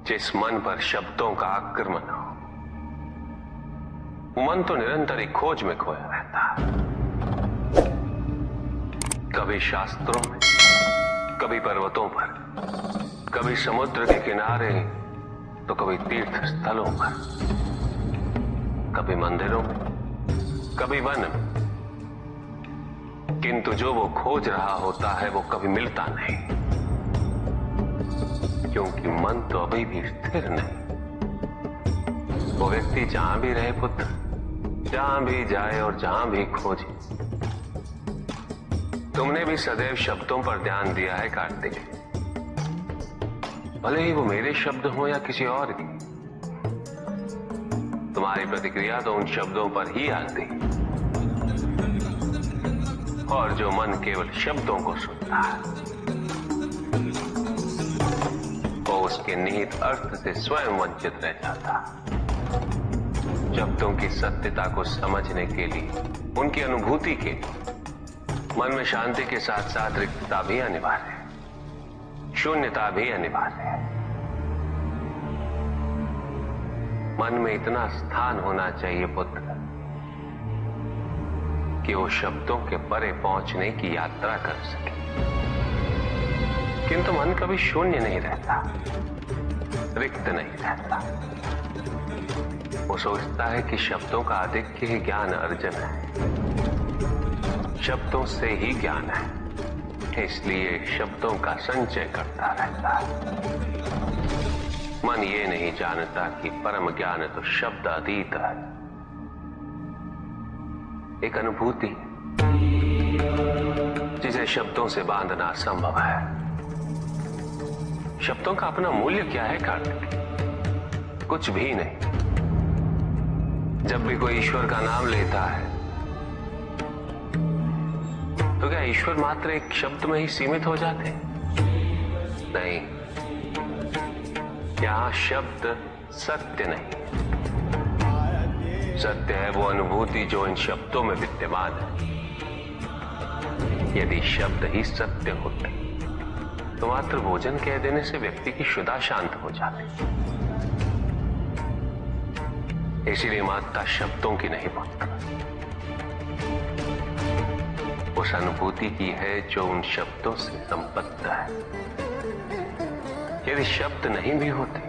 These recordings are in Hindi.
जिस मन पर शब्दों का आक्रमण हो, वो मन तो निरंतर एक खोज में खोया रहता है। कभी शास्त्रों में, कभी पर्वतों पर, कभी समुद्र के किनारे, तो कभी तीर्थ स्थलों पर, कभी मंदिरों में, कभी वन में। किंतु जो वो खोज रहा होता है वो कभी मिलता नहीं, क्योंकि मन तो अभी भी स्थिर नहीं। वो व्यक्ति जहां भी रहे पुत्र, जहां भी जाए और जहां भी खोजे। तुमने भी सदैव शब्दों पर ध्यान दिया है कार्तिक, भले ही वो मेरे शब्द हो या किसी और की। तुम्हारी प्रतिक्रिया तो उन शब्दों पर ही आती, और जो मन केवल शब्दों को सुनता है, वो उसके निहित अर्थ से स्वयं वंचित रह जाता। शब्दों की सत्यता को समझने के लिए, उनकी अनुभूति के लिए, मन में शांति के साथ साथ रिक्तता भी अनिवार्य है, शून्यता भी अनिवार्य है। मन में इतना स्थान होना चाहिए पुत्र कि वो शब्दों के परे पहुंचने की यात्रा कर सके। किंतु मन कभी शून्य नहीं रहता, रिक्त नहीं रहता। वो सोचता है कि शब्दों का आधिक्य ही ज्ञान अर्जन है, शब्दों से ही ज्ञान है, इसलिए शब्दों का संचय करता रहता है। मन ये नहीं जानता कि परम ज्ञान तो शब्द अतीत है, एक अनुभूति जिसे शब्दों से बांधना असंभव है। शब्दों का अपना मूल्य क्या है कार्तिक? कुछ भी नहीं। जब भी कोई ईश्वर का नाम लेता है तो क्या ईश्वर मात्र एक शब्द में ही सीमित हो जाते? नहीं, यहां शब्द सत्य नहीं, सत्य है वो अनुभूति जो इन शब्दों में विद्यमान है। यदि शब्द ही सत्य होते तो मात्र भोजन कह देने से व्यक्ति की क्षुधा शांत हो जाती। इसीलिए माता शब्दों की नहीं पुत्र, उस अनुभूति की है जो उन शब्दों से संबद्ध है। यदि शब्द नहीं भी होते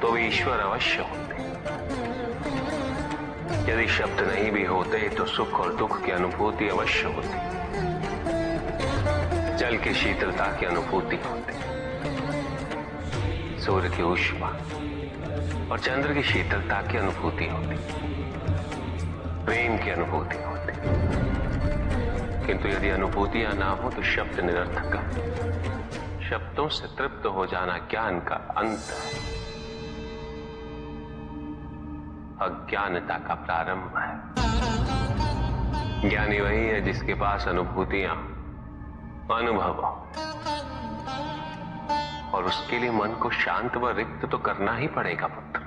तो वे ईश्वर अवश्य होते। यदि शब्द नहीं भी होते तो सुख और दुख की अनुभूति अवश्य होती, जल की शीतलता की अनुभूति होती, सूर्य की ऊष्मा और चंद्र की शीतलता की अनुभूति होती, प्रेम की अनुभूति होती। किंतु यदि अनुभूतियां ना हो तो शब्द निरर्थक है। शब्दों से तृप्त हो जाना ज्ञान का अंत है, अज्ञानता का प्रारंभ है। ज्ञानी वही है जिसके पास अनुभूतियां, अनुभव हो, और उसके लिए मन को शांत व रिक्त तो करना ही पड़ेगा पुत्र।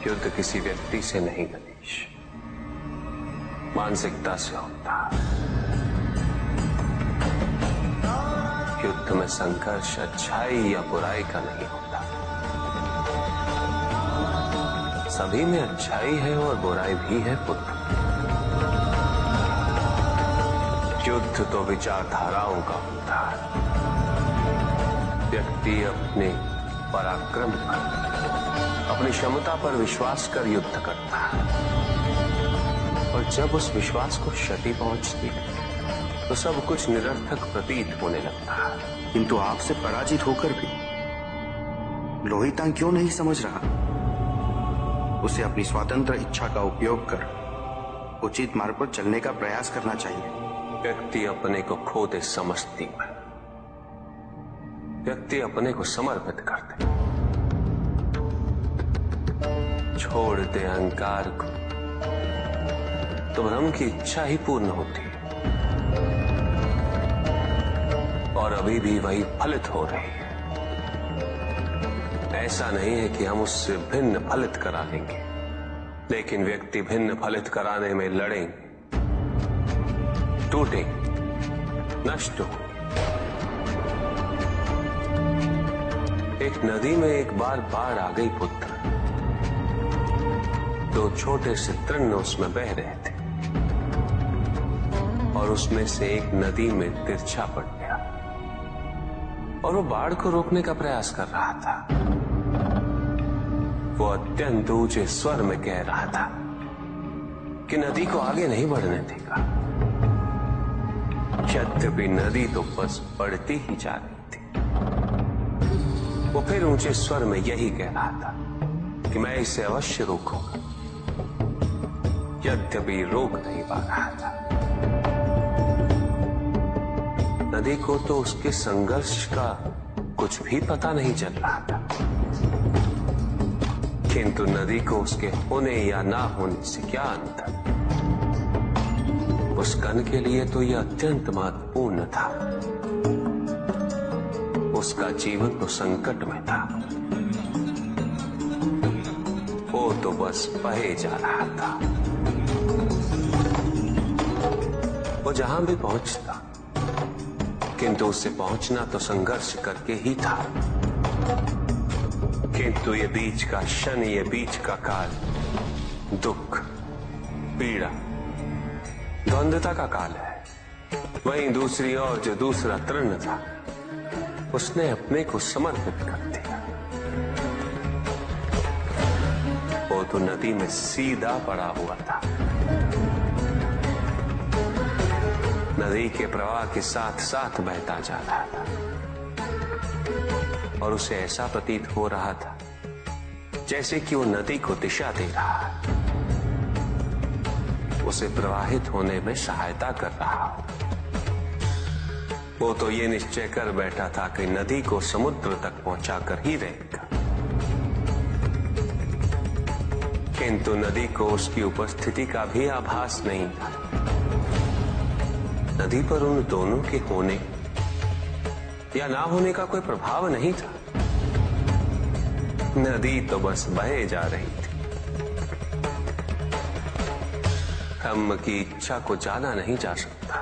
युद्ध किसी व्यक्ति से नहीं गणेश, मानसिकता से होता है। युद्ध में संघर्ष अच्छाई या बुराई का नहीं होता, सभी में अच्छाई है और बुराई भी है पुत्र। युद्ध तो विचारधाराओं का होता है। व्यक्ति अपने पराक्रम पर, अपनी क्षमता पर विश्वास कर युद्ध करता है, और जब उस विश्वास को क्षति पहुंचती तो सब कुछ निरर्थक प्रतीत होने लगता है। किंतु आपसे पराजित होकर भी लोहितांग क्यों नहीं समझ रहा? उसे अपनी स्वतंत्र इच्छा का उपयोग कर उचित मार्ग पर चलने का प्रयास करना चाहिए। व्यक्ति अपने को खो दे समझती है, व्यक्ति अपने को समर्पित कर दे, छोड़ दे अहंकार को, तो ब्रह्म की इच्छा ही पूर्ण होती है, और अभी भी वही फलित हो रही है। ऐसा नहीं है कि हम उससे भिन्न फलित करा लेंगे, लेकिन व्यक्ति भिन्न फलित कराने में लड़ेंगे, टूटेंगे, नष्ट हो। एक नदी में एक बार बाढ़ आ गई पुत्र। दो छोटे से तृण उसमें बह रहे थे और उसमें से एक नदी में तिरछा पड़ गया और वो बाढ़ को रोकने का प्रयास कर रहा था। वो अत्यंत ऊंचे स्वर में कह रहा था कि नदी को आगे नहीं बढ़ने देगा। यद्यपि नदी तो बस बढ़ती ही जा रही थी। वो फिर ऊंचे स्वर में यही कह रहा था कि मैं इसे अवश्य रोकूंगा, यद्यपि रोक नहीं पा रहा था। नदी को तो उसके संघर्ष का कुछ भी पता नहीं चल रहा था, किंतु नदी को उसके होने या ना होने से क्या अंतर। उस कण के लिए तो यह अत्यंत महत्वपूर्ण था। उसका जीवन तो संकट में था। वो तो बस बहे जा रहा था। वो जहां भी पहुंचता, किंतु उससे पहुंचना तो संघर्ष करके ही था। किंतु ये बीच का क्षण, ये बीच का काल दुख, पीड़ा, द्वंद्वता का काल है। वहीं दूसरी ओर जो दूसरा तृण था, उसने अपने को समर्पित कर दिया। वो तो नदी में सीधा पड़ा हुआ था, नदी के प्रवाह के साथ साथ बहता जा रहा था और उसे ऐसा प्रतीत हो रहा था जैसे कि वो नदी को दिशा दे रहा है, उसे प्रवाहित होने में सहायता कर रहा हो। वो तो ये निश्चय कर बैठा था कि नदी को समुद्र तक पहुंचाकर ही रहेगा, किंतु नदी को उसकी उपस्थिति का भी आभास नहीं था। नदी पर उन दोनों के होने या ना होने का कोई प्रभाव नहीं था। नदी तो बस बहे जा रही थी। ब्रह्म की इच्छा को जाना नहीं जा सकता,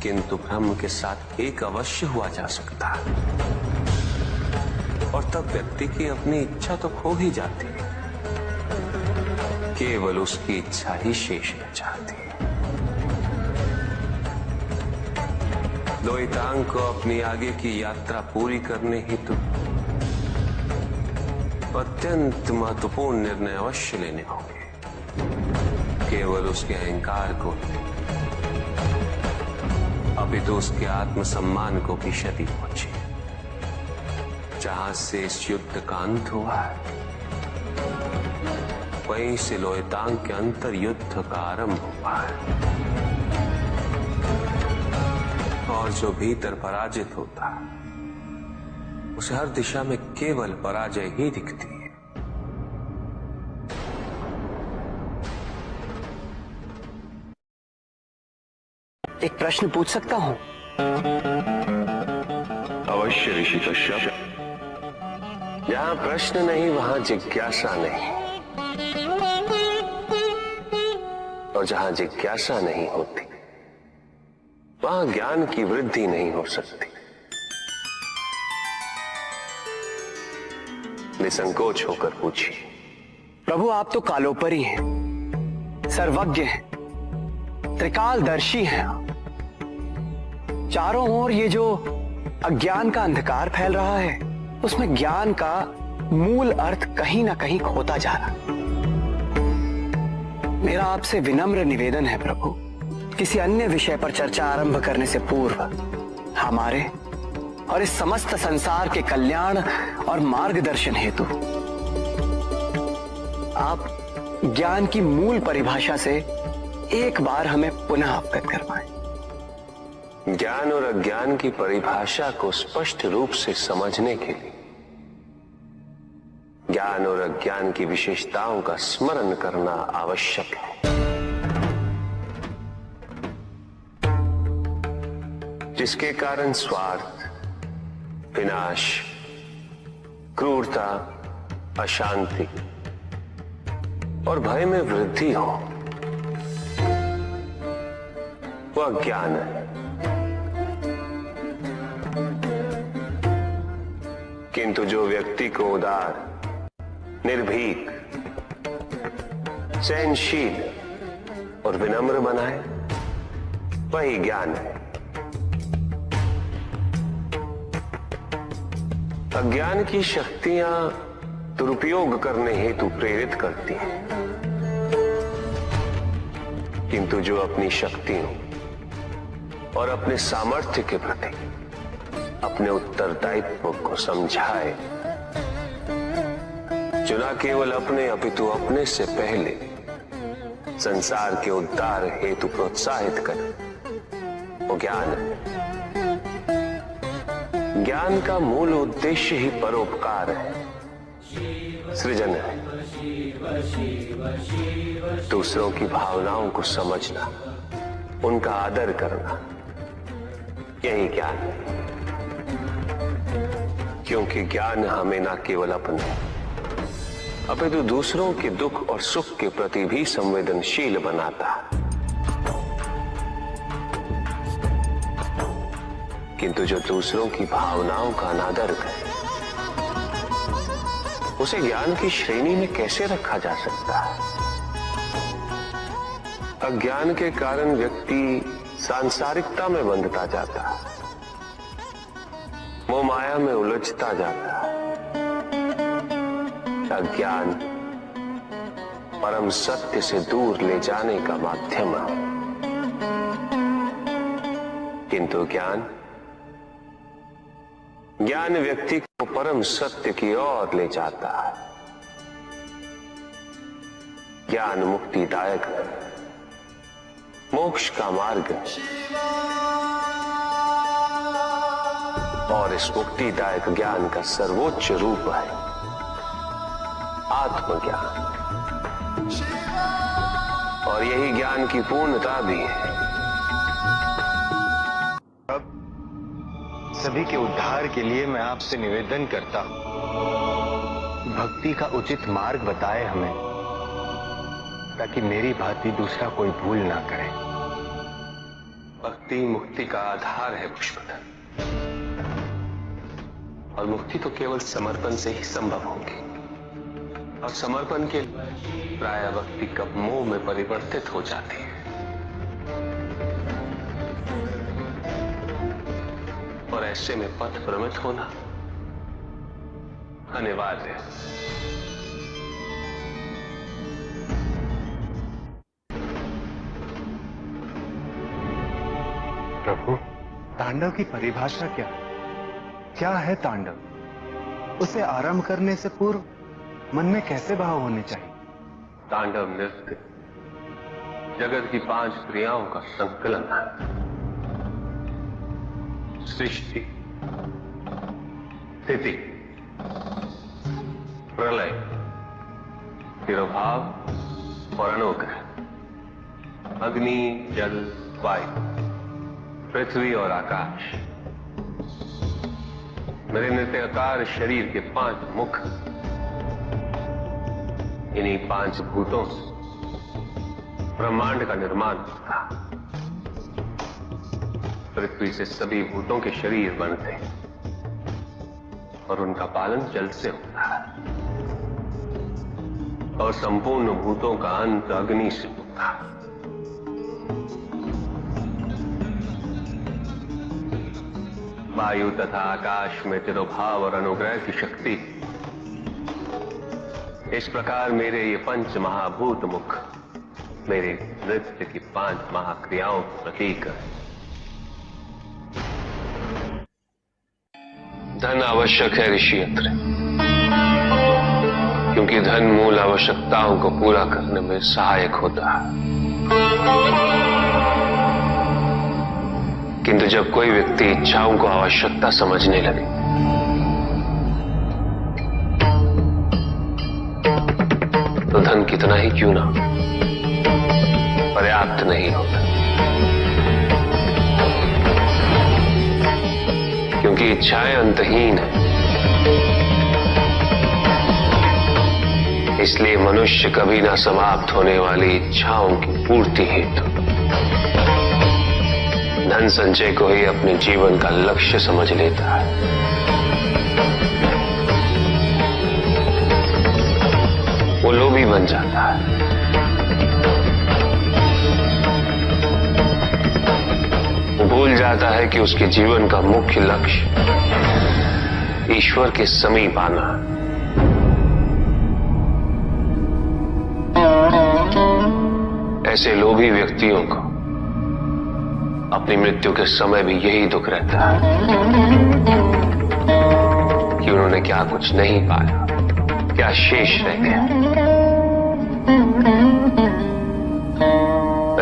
किंतु ब्रह्म के साथ एक अवश्य हुआ जा सकता, और तब व्यक्ति की अपनी इच्छा तो खो ही जाती है, केवल उसकी इच्छा ही शेष रह जाती है। द्वैतांग को अपनी आगे की यात्रा पूरी करने हेतु अत्यंत महत्वपूर्ण निर्णय अवश्य लेने होंगे। केवल उसके अहंकार को, अपितु उसके आत्मसम्मान को भी क्षति पहुंची। जहां से इस युद्ध का अंत हुआ है, वहीं से लोहितांग के अंतर युद्ध का आरंभ हुआ है, और जो भीतर पराजित होता है उसे हर दिशा में केवल पराजय ही दिखती है। एक प्रश्न पूछ सकता हूं? अवश्य ऋषि कश्यप। जहां प्रश्न नहीं वहां जिज्ञासा नहीं, और जहां जिज्ञासा नहीं होती वहां ज्ञान की वृद्धि नहीं हो सकती। निसंकोच होकर पूछिए। प्रभु, आप तो कालोपरी हैं, सर्वज्ञ हैं, त्रिकालदर्शी हैं। चारों ओर ये जो अज्ञान का अंधकार फैल रहा है, उसमें ज्ञान का मूल अर्थ कहीं ना कहीं खोता जा रहा। मेरा आपसे विनम्र निवेदन है प्रभु, किसी अन्य विषय पर चर्चा आरंभ करने से पूर्व हमारे और इस समस्त संसार के कल्याण और मार्गदर्शन हेतु आप ज्ञान की मूल परिभाषा से एक बार हमें पुनः अवगत करवाएं। ज्ञान और अज्ञान की परिभाषा को स्पष्ट रूप से समझने के लिए ज्ञान और अज्ञान की विशेषताओं का स्मरण करना आवश्यक है। जिसके कारण स्वार्थ, विनाश, क्रूरता, अशांति और भय में वृद्धि हो, वो अज्ञान है। किंतु जो व्यक्ति को उदार, निर्भीक, सहनशील और विनम्र बनाए, वही ज्ञान है। अज्ञान की शक्तियां दुरुपयोग करने हेतु प्रेरित करती हैं, किंतु जो अपनी शक्तियों और अपने सामर्थ्य के प्रति अपने उत्तरदायित्व को समझाए, जो न केवल अपने अपितु अपने से पहले संसार के उद्धार हेतु प्रोत्साहित करे, वो ज्ञान है। ज्ञान का मूल उद्देश्य ही परोपकार है, सृजन है। दूसरों की भावनाओं को समझना, उनका आदर करना, यही ज्ञान है। क्योंकि ज्ञान हमें न केवल अपने अपितु दूसरों के दुख और सुख के प्रति भी संवेदनशील बनाता है। किंतु जो दूसरों की भावनाओं का अनादर करे, उसे ज्ञान की श्रेणी में कैसे रखा जा सकता है? अज्ञान के कारण व्यक्ति सांसारिकता में बंधता जाता है, मोह माया में उलझता जाता है। अज्ञान परम सत्य से दूर ले जाने का माध्यम है, किंतु ज्ञान व्यक्ति को परम सत्य की ओर ले जाता है। ज्ञान मुक्तिदायक है, मोक्ष का मार्ग है, और इस मुक्तिदायक ज्ञान का सर्वोच्च रूप है आत्मज्ञान, और यही ज्ञान की पूर्णता भी है। सभी के उद्धार के लिए मैं आपसे निवेदन करता हूं, भक्ति का उचित मार्ग बताए हमें, ताकि मेरी भांति दूसरा कोई भूल ना करे। भक्ति मुक्ति का आधार है पुष्पधन, और मुक्ति तो केवल समर्पण से ही संभव होगी। और समर्पण के प्राय भक्ति कब मोह में परिवर्तित हो जाती है, और ऐसे में पथ भ्रमित होना अनिवार्य है। प्रभु, तांडव की परिभाषा क्या है तांडव? उसे आरंभ करने से पूर्व मन में कैसे भाव होने चाहिए? तांडव नृत्य जगत की 5 क्रियाओं का संकलन है। सृष्टि, स्थिति, प्रलय, तिरोभाव और अनुग्रह, अग्नि, जल, वायु, पृथ्वी और आकाश। मेरे नृत्याकार शरीर के 5 मुख, इन्हीं 5 भूतों से ब्रह्मांड का निर्माण होता। पृथ्वी से सभी भूतों के शरीर बनते हैं, और उनका पालन जल से होता है, और संपूर्ण भूतों का अंत अग्नि से होता है। वायु तथा आकाश में तिरोभाव और अनुग्रह की शक्ति। इस प्रकार मेरे ये 5 महाभूत मुख मेरे नृत्य की 5 महाक्रियाओं का प्रतीक है। धन आवश्यक है ऋषियंत्र, क्योंकि धन मूल आवश्यकताओं को पूरा करने में सहायक होता है। किंतु जब कोई व्यक्ति इच्छाओं को आवश्यकता समझने लगे, तो धन कितना ही क्यों ना पर्याप्त नहीं होता, क्योंकि इच्छाएं अंतहीन है। इसलिए मनुष्य कभी ना समाप्त होने वाली इच्छाओं की पूर्ति हेतु धन संचय को ही अपने जीवन का लक्ष्य समझ लेता है, वो लोभी बन जाता है। वो भूल जाता है कि उसके जीवन का मुख्य लक्ष्य ईश्वर के समीप आना है। ऐसे लोभी व्यक्तियों को अपनी मृत्यु के समय भी यही दुख रहता है कि उन्होंने क्या कुछ नहीं पाया, क्या शेष रह गया।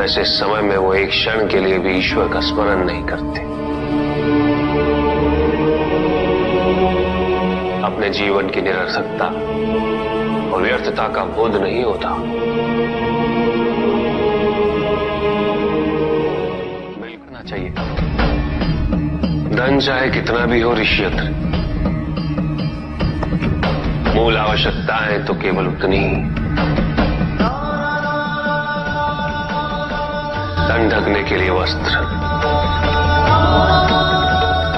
ऐसे समय में वो एक क्षण के लिए भी ईश्वर का स्मरण नहीं करते, अपने जीवन की निरर्थकता और व्यर्थता का बोध नहीं होता। मिलना चाहिए। धन चाहे कितना भी हो ऋषियत्र, मूल आवश्यकताएं तो केवल उतनी ही। तन ढकने के लिए वस्त्र,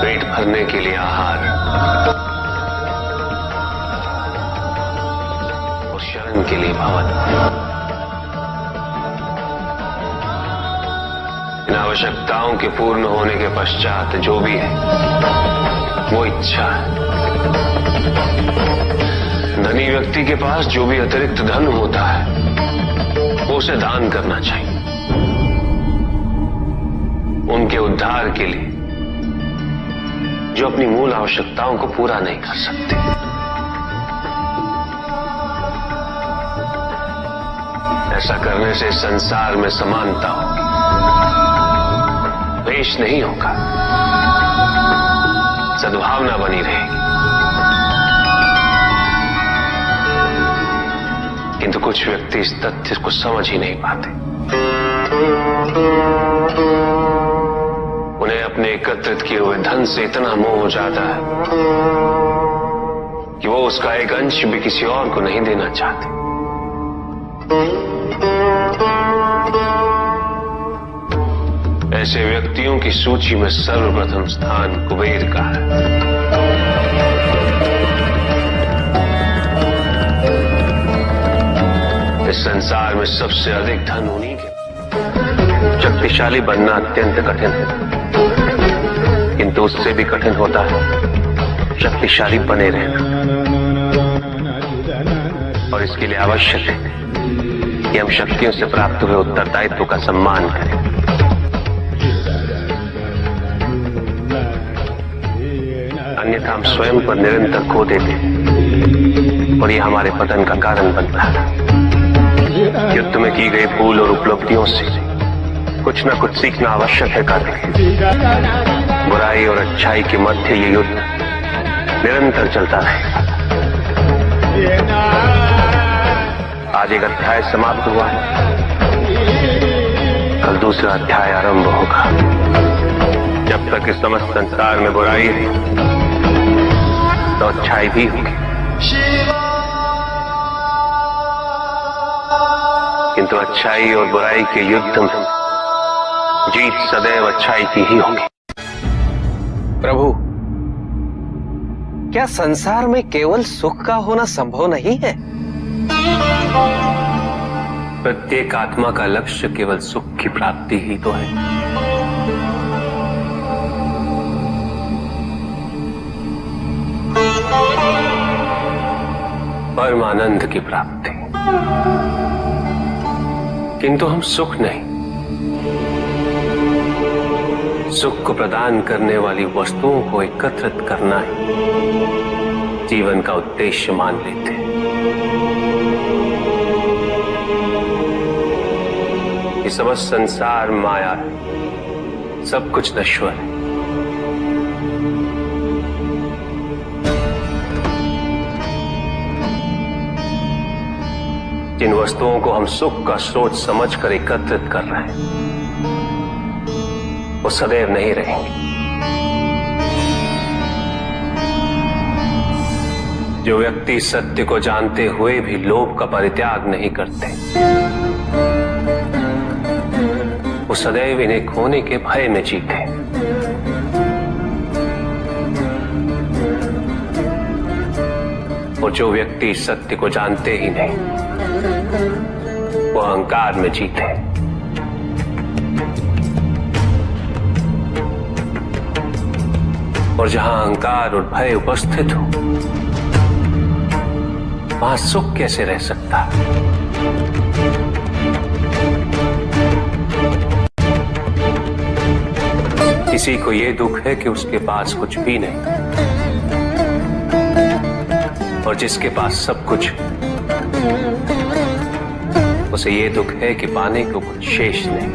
पेट भरने के लिए आहार और शरण के लिए भवन। इन आवश्यकताओं के पूर्ण होने के पश्चात जो भी है वो इच्छा है। धनी व्यक्ति के पास जो भी अतिरिक्त धन होता है वो उसे दान करना चाहिए, उनके उद्धार के लिए जो अपनी मूल आवश्यकताओं को पूरा नहीं कर सकते। ऐसा करने से संसार में समानता होगी, द्वेष नहीं होगा, सद्भावना बनी रहेगी। किंतु कुछ व्यक्ति इस तथ्य को समझ ही नहीं पाते। उन्हें अपने एकत्रित किए हुए धन से इतना मोह हो जाता है कि वो उसका एक अंश भी किसी और को नहीं देना चाहते। ऐसे व्यक्तियों की सूची में सर्वप्रथम स्थान कुबेर का है। इस संसार में सबसे अधिक धन उन्हीं के। शक्तिशाली बनना अत्यंत कठिन है, किंतु उससे भी कठिन होता है शक्तिशाली बने रहना। और इसके लिए आवश्यक है कि हम शक्तियों से प्राप्त हुए उत्तरदायित्व का सम्मान करें। अन्यथा हम स्वयं पर निरंतर खो देते हैं और यह हमारे पतन का कारण बनता है। युद्ध में की गई भूल और उपलब्धियों से कुछ न कुछ सीखना आवश्यक है कार्तिक। बुराई और अच्छाई के मध्य ये युद्ध निरंतर चलता रहेगा। आज एक अध्याय समाप्त हुआ है, कल दूसरा अध्याय आरंभ होगा। जब तक इस समस्त संसार में बुराई है तो अच्छाई भी होगी, किंतु अच्छाई और बुराई के युद्ध में जीत सदैव अच्छाई की ही होगी। प्रभु, क्या संसार में केवल सुख का होना संभव नहीं है? प्रत्येक आत्मा का लक्ष्य केवल सुख की प्राप्ति ही तो है। परमानंद की प्राप्ति, किंतु हम सुख नहीं, सुख को प्रदान करने वाली वस्तुओं को एकत्रित करना ही जीवन का उद्देश्य मान लेते हैं। ये समस्त संसार माया है, सब कुछ नश्वर है। जिन वस्तुओं को हम सुख का स्रोत समझकर एकत्रित कर रहे हैं वो सदैव नहीं रहेंगे। जो व्यक्ति सत्य को जानते हुए भी लोभ का परित्याग नहीं करते, वो सदैव इन्हें खोने के भय में जीते। और जो व्यक्ति सत्य को जानते ही नहीं, वो अहंकार में जीते। और जहां अहंकार और भय उपस्थित हो, वहां सुख कैसे रह सकता? किसी को यह दुख है कि उसके पास कुछ भी नहीं, और जिसके पास सब कुछ, उसे यह दुख है कि पाने को कुछ शेष नहीं।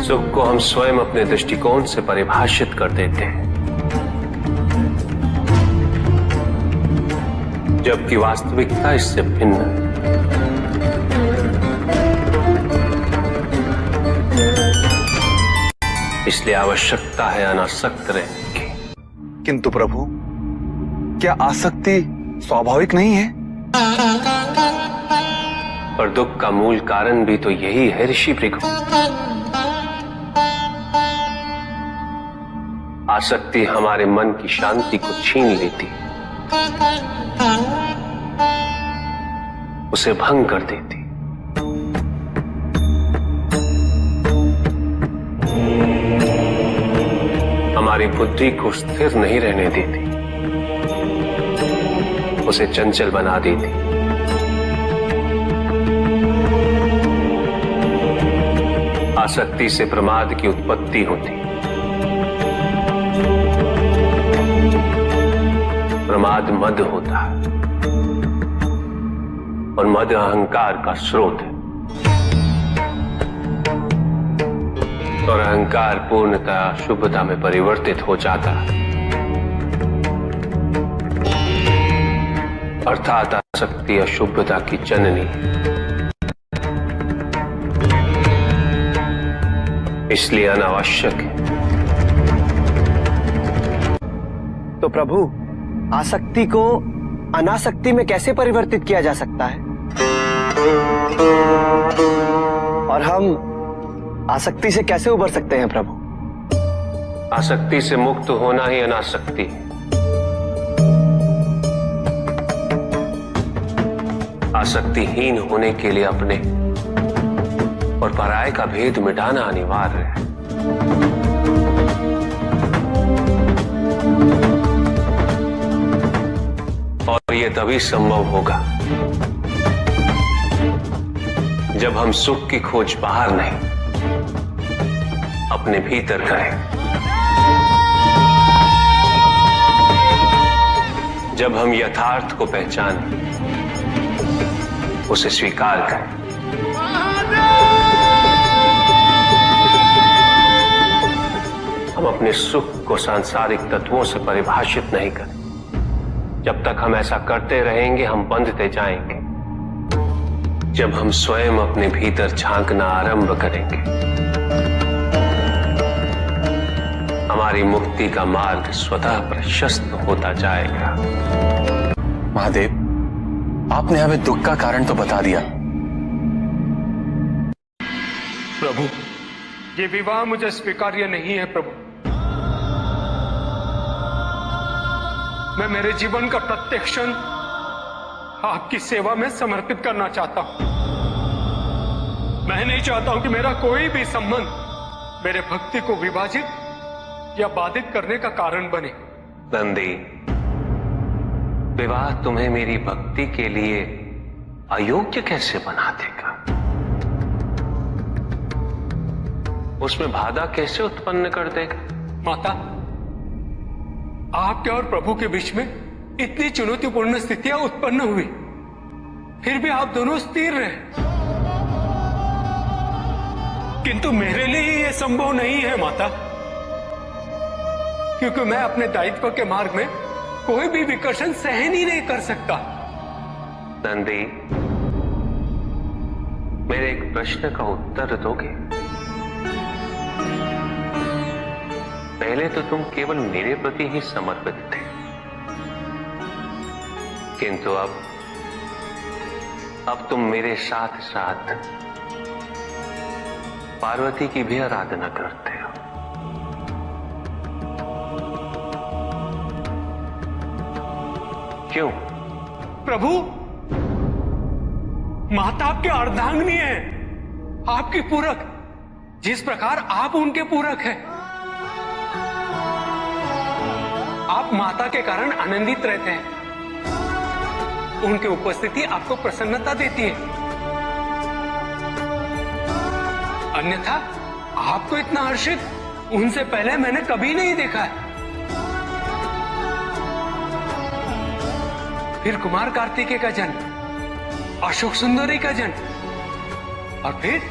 सुख को हम स्वयं अपने दृष्टिकोण से परिभाषित कर देते हैं, जबकि वास्तविकता इससे भिन्न है। इसलिए आवश्यकता है अनासक्त रहने की। किंतु प्रभु, क्या आसक्ति स्वाभाविक नहीं है? पर दुख का मूल कारण भी तो यही है ऋषि भृगु। आसक्ति हमारे मन की शांति को छीन लेती, उसे भंग कर देती। हमारी बुद्धि को स्थिर नहीं रहने देती, उसे चंचल बना देती। आसक्ति से प्रमाद की उत्पत्ति होती, प्रमाद मद होता है, और मद अहंकार का स्रोत है। और अहंकार पूर्णतः शुभता में परिवर्तित हो जाता है, अर्थात आसक्ति अशुभता की जननी। इसलिए अनावश्यक है। तो प्रभु, आसक्ति को अनासक्ति में कैसे परिवर्तित किया जा सकता है? और हम आसक्ति से कैसे उबर सकते हैं प्रभु? आसक्ति से मुक्त होना ही अनासक्ति। आसक्तिहीन होने के लिए अपने और पराये का भेद मिटाना अनिवार्य है। और यह तभी संभव होगा जब हम सुख की खोज बाहर नहीं, अपने भीतर करें। जब हम यथार्थ को पहचानें, उसे स्वीकार करें। हम अपने सुख को सांसारिक तत्वों से परिभाषित नहीं करें। जब तक हम ऐसा करते रहेंगे, हम बंधते जाएंगे। जब हम स्वयं अपने भीतर झांकना आरंभ करेंगे, हमारी मुक्ति का मार्ग स्वतः प्रशस्त होता जाएगा। महादेव, आपने हमें दुख का कारण तो बता दिया। प्रभु, ये विवाह मुझे स्वीकार्य नहीं है प्रभु। मैं मेरे जीवन का प्रत्येक क्षण आपकी सेवा में समर्पित करना चाहता हूं। मैं नहीं चाहता हूं कि मेरा कोई भी संबंध मेरे भक्ति को विभाजित या बाधित करने का कारण बने। नंदी, विवाह तुम्हें मेरी भक्ति के लिए अयोग्य कैसे बना देगा? उसमें बाधा कैसे उत्पन्न कर देगा? माता, आपके और प्रभु के बीच में इतनी चुनौतीपूर्ण स्थितियां उत्पन्न हुई, फिर भी आप दोनों स्थिर रहे। किंतु मेरे लिए यह संभव नहीं है माता, क्योंकि मैं अपने दायित्व के मार्ग में कोई भी विकर्षण सहन ही नहीं कर सकता। नंदी, मेरे एक प्रश्न का उत्तर दोगे? पहले तो तुम केवल मेरे प्रति ही समर्पित थे, किंतु अब अब तुम मेरे साथ साथ पार्वती की भी आराधना करते हो। क्यों? प्रभु, माता आपकी अर्धांगिनी है, आपकी पूरक, जिस प्रकार आप उनके पूरक हैं। आप माता के कारण आनंदित रहते हैं, उनकी उपस्थिति आपको प्रसन्नता देती है। अन्यथा आपको इतना हर्षित उनसे पहले मैंने कभी नहीं देखा है। फिर कुमार कार्तिकेय का जन्म, अशोक सुंदरी का जन्म, और फिर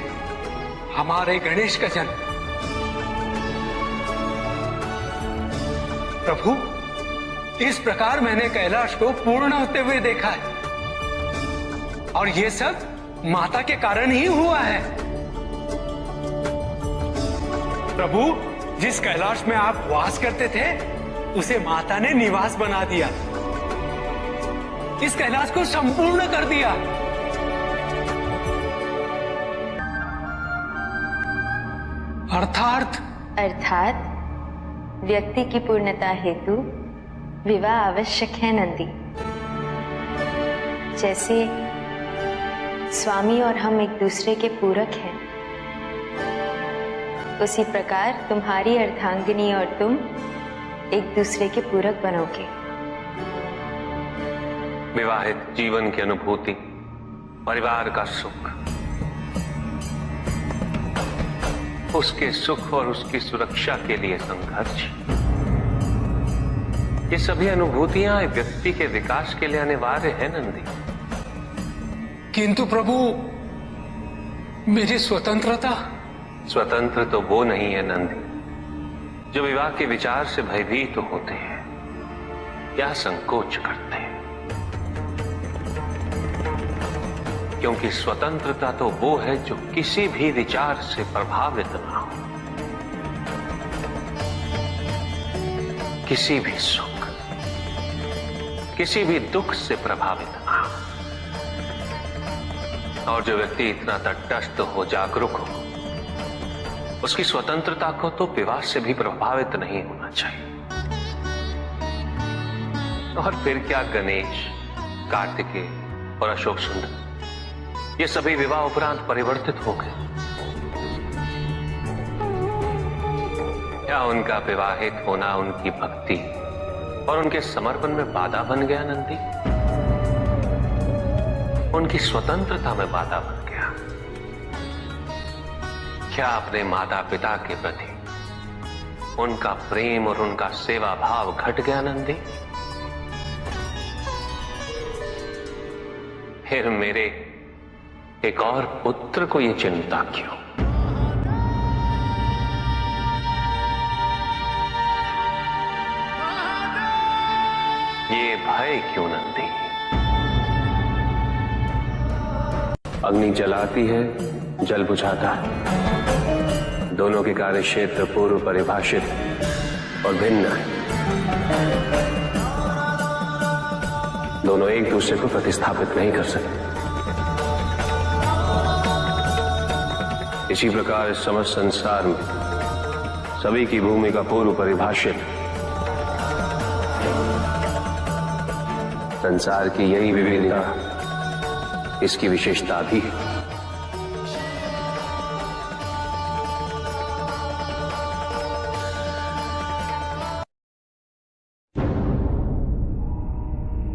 हमारे गणेश का जन्म। प्रभु, इस प्रकार मैंने कैलाश को पूर्ण होते हुए देखा है, और यह सब माता के कारण ही हुआ है। प्रभु, जिस कैलाश में आप वास करते थे उसे माता ने निवास बना दिया, इस कैलाश को संपूर्ण कर दिया। अर्थात व्यक्ति की पूर्णता हेतु विवाह आवश्यक है नंदी। जैसे स्वामी और हम एक दूसरे के पूरक हैं, उसी प्रकार तुम्हारी अर्धांगिनी और तुम एक दूसरे के पूरक बनोगे। विवाहित जीवन की अनुभूति, परिवार का सुख, उसके सुख और उसकी सुरक्षा के लिए संघर्ष, ये सभी अनुभूतियां व्यक्ति के विकास के लिए अनिवार्य है नंदी। किंतु प्रभु, मेरी स्वतंत्रता। स्वतंत्र तो वो नहीं है नंदी जो विवाह के विचार से भयभीत होते हैं या संकोच करते हैं, क्योंकि स्वतंत्रता तो वो है जो किसी भी विचार से प्रभावित ना हो, किसी भी सुख, किसी भी दुख से प्रभावित ना हो। और जो व्यक्ति इतना तटस्थ हो, जागरूक हो, उसकी स्वतंत्रता को तो विवाह से भी प्रभावित नहीं होना चाहिए। और फिर क्या गणेश, कार्तिकेय और अशोक सुंदर, ये सभी विवाह उपरांत परिवर्तित हो गए। क्या उनका विवाहित होना उनकी भक्ति और उनके समर्पण में बाधा बन गया नंदी? उनकी स्वतंत्रता में बाधा बन गया? क्या अपने माता पिता के प्रति उनका प्रेम और उनका सेवा भाव घट गया नंदी? फिर मेरे एक और पुत्र को ये चिंता क्यों? ये भय क्यों नंदी? अग्नि जलाती है, जल बुझाता है, दोनों के कार्य क्षेत्र पूर्व परिभाषित और भिन्न है। दोनों एक दूसरे को प्रतिस्थापित नहीं कर सकते। इसी प्रकार इस समस्त संसार में सभी की भूमिका पूर्व परिभाषित। संसार की यही विविधता इसकी विशेषता भी है।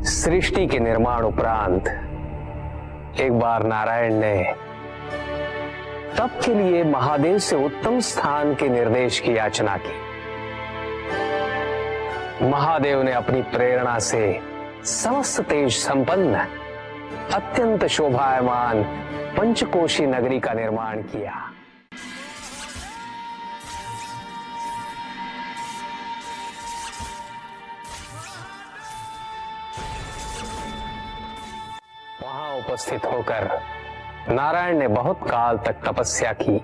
सृष्टि के निर्माण उपरांत एक बार नारायण ने तप के लिए महादेव से उत्तम स्थान के निर्देश की याचना की। महादेव ने अपनी प्रेरणा से समस्त तेज संपन्न अत्यंत शोभायमान पंचकोशी नगरी का निर्माण किया। वहां उपस्थित होकर नारायण ने बहुत काल तक तपस्या की।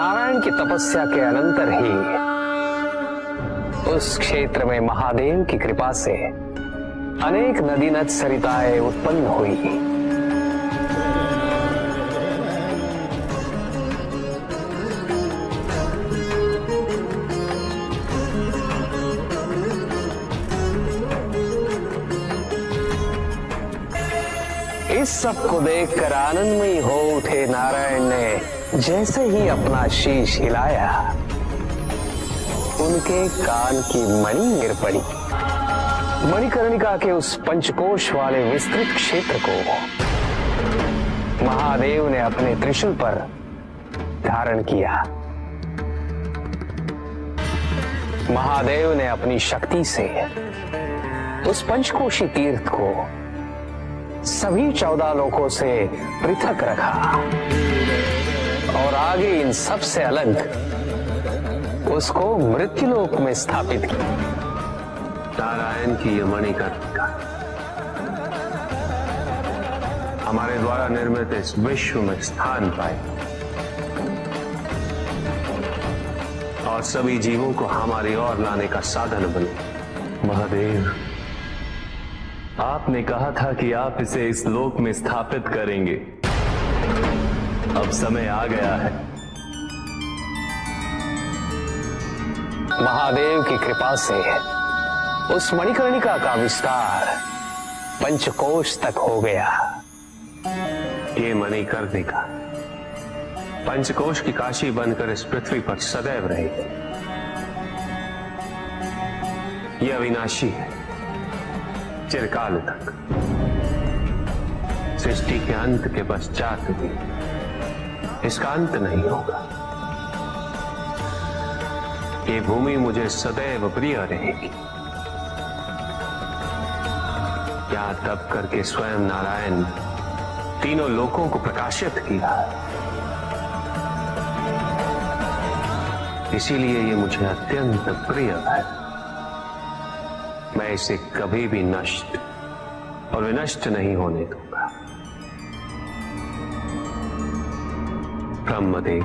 नारायण की तपस्या के अनंतर ही उस क्षेत्र में महादेव की कृपा से अनेक नदी नद सरिताएं उत्पन्न हुई। इस सब को देखकर आनंदमयी हो उठे नारायण ने जैसे ही अपना शीश हिलाया, उनके कान की मणि गिर पड़ी। मणिकर्णिका के उस पंचकोश वाले विस्तृत क्षेत्र को महादेव ने अपने त्रिशूल पर धारण किया। महादेव ने अपनी शक्ति से उस पंचकोशी तीर्थ को सभी 14 लोकों से पृथक रखा और आगे इन सब से अलग उसको मृत्युलोक में स्थापित किया। नारायण की यह मणिकर्णिका हमारे द्वारा निर्मित इस विश्व में स्थान पाए और सभी जीवों को हमारी ओर लाने का साधन बने। महादेव, आपने कहा था कि आप इसे इस लोक में स्थापित करेंगे। अब समय आ गया है। महादेव की कृपा से उस मणिकर्णिका का विस्तार पंचकोश तक हो गया। ये मणिकर्णिका पंचकोश की काशी बनकर इस पृथ्वी पर सदैव रहेगी। यह अविनाशी है, चिरकाल तक। सृष्टि के अंत के पश्चात भी इसका अंत नहीं होगा। ये भूमि मुझे सदैव प्रिय रहेगी। यहां तप करके स्वयं नारायण तीनों लोकों को प्रकाशित किया, इसीलिए ये मुझे अत्यंत प्रिय है। मैं इसे कभी भी नष्ट और विनष्ट नहीं होने दूंगा। ब्रह्मदेव,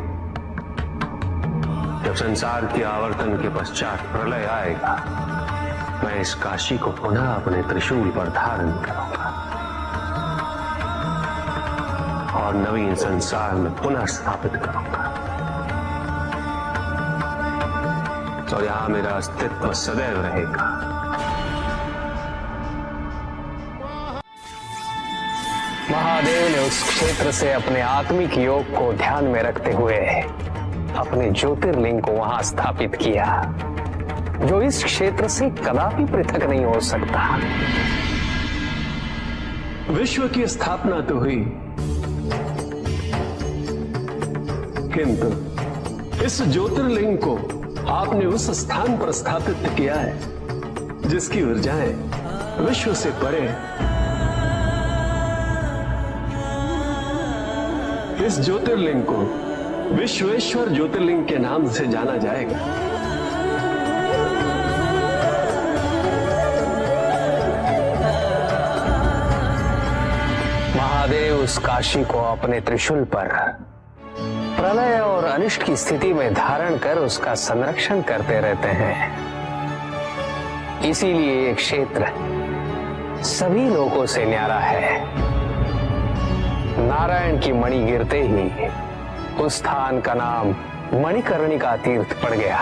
जब संसार के आवर्तन के पश्चात प्रलय आएगा, मैं इस काशी को पुनः अपने त्रिशूल पर धारण करूंगा और नवीन संसार में पुनः स्थापित करूंगा। और यहां मेरा अस्तित्व सदैव रहेगा। महादेव ने उस क्षेत्र से अपने आत्मिक योग को ध्यान में रखते हुए अपने ज्योतिर्लिंग को वहां स्थापित किया, जो इस क्षेत्र से कदापि पृथक नहीं हो सकता। विश्व की स्थापना तो हुई, किंतु इस ज्योतिर्लिंग को आपने उस स्थान पर स्थापित किया है जिसकी ऊर्जाएं विश्व से परे। इस ज्योतिर्लिंग को विश्वेश्वर ज्योतिर्लिंग के नाम से जाना जाएगा। महादेव उस काशी को अपने त्रिशूल पर प्रलय और अनिष्ट की स्थिति में धारण कर उसका संरक्षण करते रहते हैं। इसीलिए ये क्षेत्र सभी लोगों से न्यारा है। नारायण की मणि गिरते ही उस स्थान का नाम मणिकर्णिका तीर्थ पड़ गया।